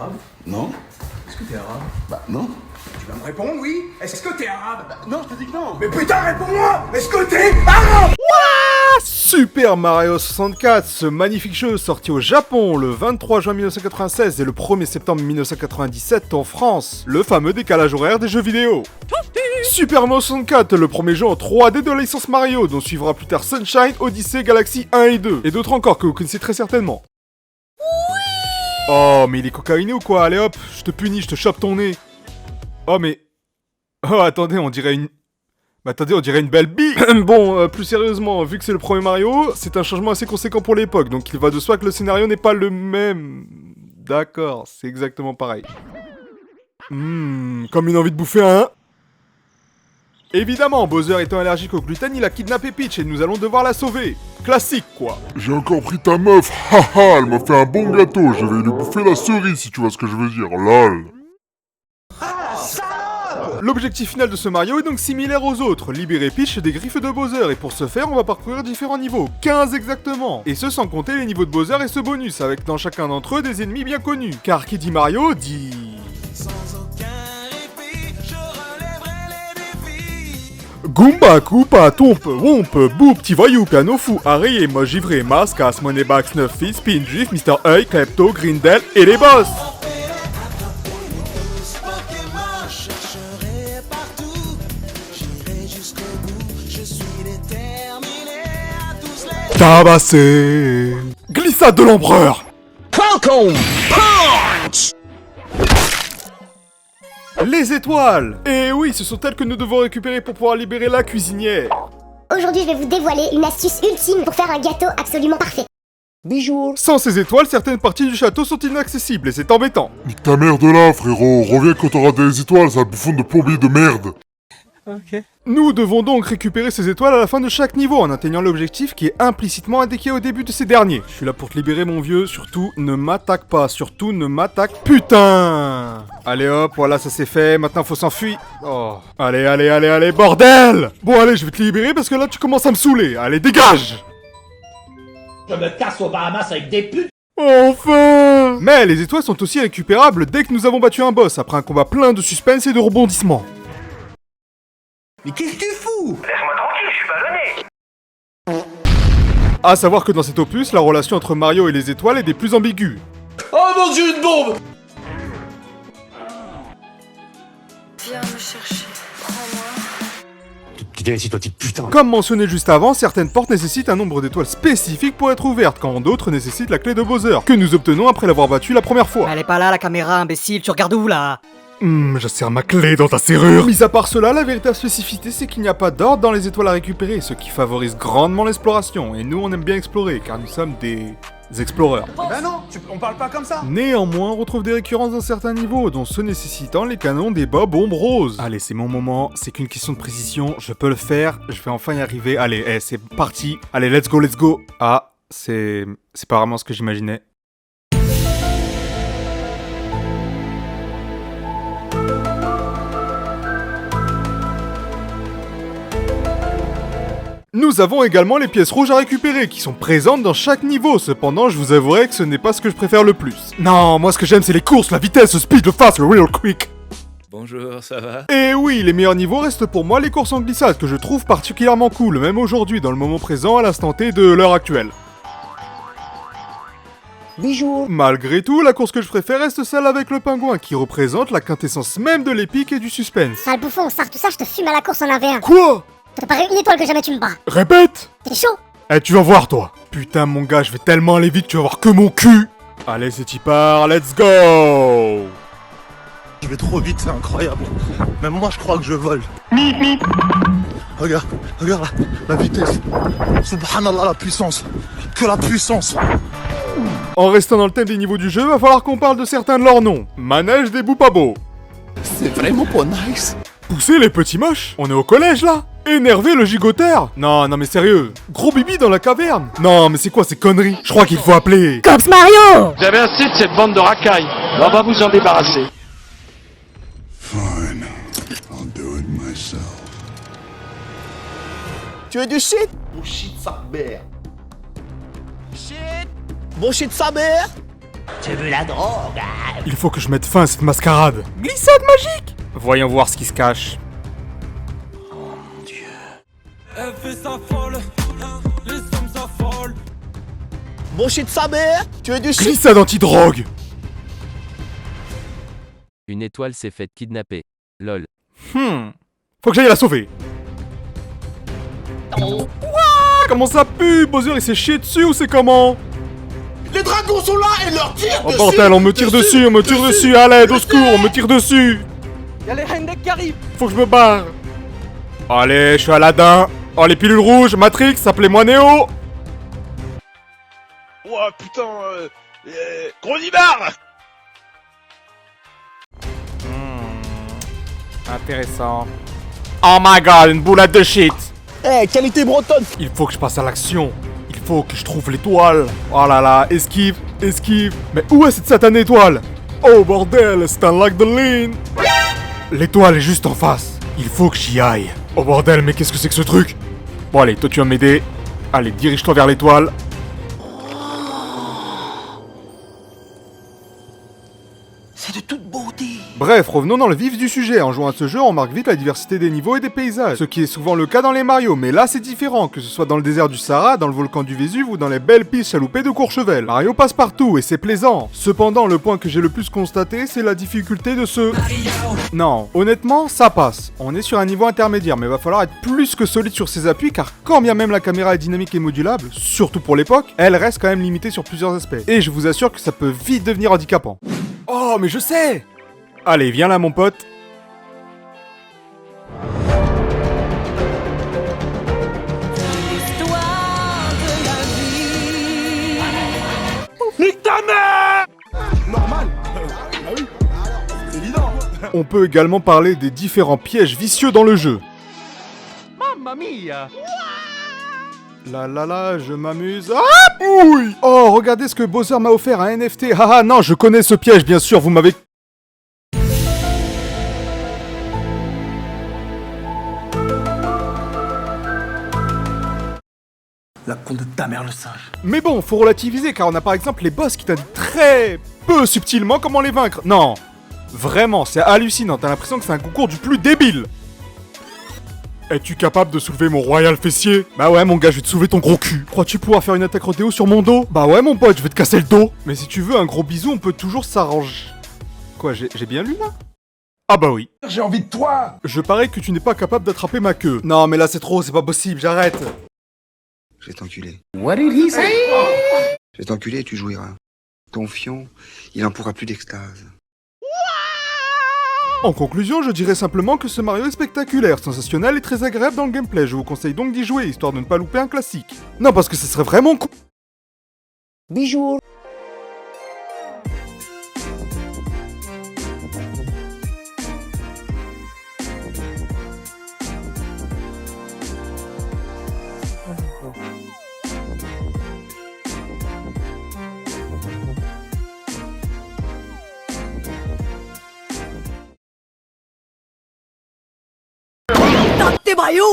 arabe? Non. Est-ce que t'es arabe? Bah non. Tu vas me répondre, oui? Est-ce que t'es arabe? Non, je te dis que non. Mais putain, réponds-moi! Est-ce que t'es arabe? Super Mario 64, ce magnifique jeu sorti au Japon le 23 juin 1996 et le 1er septembre 1997 en France, le fameux décalage horaire des jeux vidéo. Super Mario 64, le premier jeu en 3D de la licence Mario, dont suivra plus tard Sunshine, Odyssey, Galaxy 1 et 2, et d'autres encore que vous connaissez très certainement. Oh, mais il est cocaïné ou quoi? Allez hop, je te punis, je te chope ton nez. Oh, mais... Oh, attendez, on dirait une... Bah attendez, on dirait une belle bille. Bon, plus sérieusement, vu que c'est le premier Mario, c'est un changement assez conséquent pour l'époque, donc il va de soi que le scénario n'est pas le même. D'accord, c'est exactement pareil. Comme une envie de bouffer un... Évidemment, Bowser étant allergique au gluten, il a kidnappé Peach et nous allons devoir la sauver. Classique, quoi. J'ai encore pris ta meuf, haha, elle m'a fait un bon gâteau, je vais lui bouffer la cerise si tu vois ce que je veux dire, lol. L'objectif final de ce Mario est donc similaire aux autres, libérer Peach des griffes de Bowser, et pour ce faire, on va parcourir différents niveaux, 15 exactement. Et ce sans compter les niveaux de Bowser et ce bonus, avec dans chacun d'entre eux des ennemis bien connus. Car qui dit Mario, dit... Goomba, Koopa, Tompe, Womp, Boop, Petit Voyou, Piano Fou, Harry, Emoji Vrai, Mascas, Moneyback, Snuffy, Spin Drift, Mr. Eye, Klepto, Grindel et les boss. Tabassé. Glissade de l'empereur. Falcon Punch. Les étoiles. Et oui, ce sont elles que nous devons récupérer pour pouvoir libérer la cuisinière. Aujourd'hui, je vais vous dévoiler une astuce ultime pour faire un gâteau absolument parfait. Bijou. Sans ces étoiles, certaines parties du château sont inaccessibles et c'est embêtant. Nique ta mère de là, frérot, reviens quand t'auras des étoiles, sale bouffon de plombier de merde. Ok. Nous devons donc récupérer ces étoiles à la fin de chaque niveau en atteignant l'objectif qui est implicitement indiqué au début de ces derniers. Je suis là pour te libérer mon vieux, surtout ne m'attaque pas, surtout ne m'attaque... Putain! Allez hop, voilà ça c'est fait, maintenant faut s'enfuir. Oh. Allez, allez, allez, allez, bordel! Bon allez, je vais te libérer parce que là tu commences à me saouler, allez dégage! Je me casse aux Bahamas avec des putes. Enfin! Mais les étoiles sont aussi récupérables dès que nous avons battu un boss, après un combat plein de suspense et de rebondissements. Mais qu'est-ce que tu fous? Laisse-moi tranquille, je suis ballonné. À savoir que dans cet opus, la relation entre Mario et les étoiles est des plus ambiguës. Oh mon dieu, une bombe! Viens me chercher, prends-moi. Viens ici, toi, petite putain. Comme mentionné juste avant, certaines portes nécessitent un nombre d'étoiles spécifique pour être ouvertes, quand d'autres nécessitent la clé de Bowser, que nous obtenons après l'avoir battue la première fois. Elle est pas là la caméra, imbécile, tu regardes où là? J'insère ma clé dans ta serrure. Mis à part cela, la véritable spécificité c'est qu'il n'y a pas d'ordre dans les étoiles à récupérer, ce qui favorise grandement l'exploration, et nous on aime bien explorer, car nous sommes des exploreurs. Ben non, on parle pas comme ça. Néanmoins, on retrouve des récurrences dans certains niveaux, dont ceux nécessitant les canons des bobs ombre rose. Allez, c'est mon moment, c'est qu'une question de précision, je peux le faire, je vais enfin y arriver. Allez, c'est parti. Allez, let's go, let's go. Ah, c'est pas vraiment ce que j'imaginais. Nous avons également les pièces rouges à récupérer, qui sont présentes dans chaque niveau, cependant je vous avouerai que ce n'est pas ce que je préfère le plus. Non, moi ce que j'aime c'est les courses, la vitesse, le speed, le fast, le real quick. Bonjour, ça va? Et oui, les meilleurs niveaux restent pour moi les courses en glissade, que je trouve particulièrement cool, même aujourd'hui, dans le moment présent, à l'instant T de l'heure actuelle. Bijou. Malgré tout, la course que je préfère reste celle avec le pingouin, qui représente la quintessence même de l'épique et du suspense. Sale bouffon, on sort tout ça, je te fume à la course en 1v1. Quoi? T'as pas une étoile que jamais tu me bats. Répète! T'es chaud? Eh, tu vas voir, toi! Putain, mon gars, je vais tellement aller vite, tu vas voir que mon cul! Allez, c'est y part, let's go! Je vais trop vite, c'est incroyable. Même moi, je crois que je vole. Regarde la vitesse. Subhanallah, la puissance. Que la puissance. En restant dans le thème des niveaux du jeu, va falloir qu'on parle de certains de leurs noms. Manège des Boupabos. C'est vraiment pas nice. Pousser les petits moches? On est au collège, là? Énerver le gigoteur? Non, mais sérieux. Gros bibi dans la caverne? Non, mais c'est quoi ces conneries? Je crois qu'il faut appeler... Cops Mario! Vous avez assez de cette bande de racailles. On va vous en débarrasser. Fine, I'll do it myself. Tu veux du shit? Bullshit sa mère. Bullshit sa mère. Tu veux la drogue? Il faut que je mette fin à cette mascarade. Glissade magique. Voyons voir ce qui se cache. Elle fait sa folle, les sommes s'affolent. Bon shit de sa mère, tu veux du shit? Glissade anti-drogue. Une étoile s'est faite kidnapper. Lol. Faut que j'aille la sauver. Ouah, comment ça pue? Bowser il s'est chié dessus ou c'est comment? Les dragons sont là et leur tirent Oh dessus. bordel, on me tire dessus, on me tire dessus, à l'aide, au secours, on me tire dessus. Y'a les Hendek qui arrivent. Faut que je me barre. Allez, je suis Aladdin. Oh les pilules rouges, Matrix, appelez-moi Neo. Oh putain, gros nibar. Intéressant. Oh my god, une boulette de shit. Eh, qualité bretonne. Il faut que je passe à l'action. Il faut que je trouve l'étoile. Oh là là, esquive, esquive. Mais où est cette satanée étoile? Oh bordel, c'est un lac de ligne. L'étoile est juste en face. Il faut que j'y aille. Oh bordel, mais qu'est-ce que c'est que ce truc? Bon allez, toi tu vas m'aider. Allez, dirige-toi vers l'étoile. C'est de toute beauté. Bref, revenons dans le vif du sujet. En jouant à ce jeu, on remarque vite la diversité des niveaux et des paysages. Ce qui est souvent le cas dans les Mario, mais là c'est différent, que ce soit dans le désert du Sahara, dans le volcan du Vésuve ou dans les belles pistes chaloupées de Courchevel. Mario passe partout et c'est plaisant. Cependant, le point que j'ai le plus constaté, c'est la difficulté de ce... Non, honnêtement, ça passe. On est sur un niveau intermédiaire, mais va falloir être plus que solide sur ses appuis, car quand bien même la caméra est dynamique et modulable, surtout pour l'époque, elle reste quand même limitée sur plusieurs aspects. Et je vous assure que ça peut vite devenir handicapant. Oh, mais je sais! Allez, viens là, mon pote. Nique ta mère. Normal. Ah oui. C'est évident. On peut également parler des différents pièges vicieux dans le jeu. Mamma mia. La la la, je m'amuse. Ah, oui. Oh, regardez ce que Bowser m'a offert, un NFT. Haha, non, je connais ce piège, bien sûr, vous m'avez... La con de ta mère le singe. Mais bon, faut relativiser, car on a par exemple les boss qui t'indiquent très peu subtilement comment les vaincre. Non, vraiment, c'est hallucinant, t'as l'impression que c'est un concours du plus débile. Es-tu capable de soulever mon royal fessier? Bah ouais mon gars, je vais te soulever ton gros cul. Crois-tu pouvoir faire une attaque rodéo sur mon dos? Bah ouais mon pote, je vais te casser le dos. Mais si tu veux un gros bisou, on peut toujours s'arranger. Quoi, j'ai bien lu là? Ah bah oui. J'ai envie de toi. Je parie que tu n'es pas capable d'attraper ma queue. Non mais là c'est trop, c'est pas possible, j'arrête. Je vais t'enculer. What did he say? Je vais t'enculer et tu jouiras. Ton fion, il en pourra plus d'extase. En conclusion, je dirais simplement que ce Mario est spectaculaire, sensationnel et très agréable dans le gameplay. Je vous conseille donc d'y jouer, histoire de ne pas louper un classique. Non, parce que ce serait vraiment cool. Bijou. T'es Mario.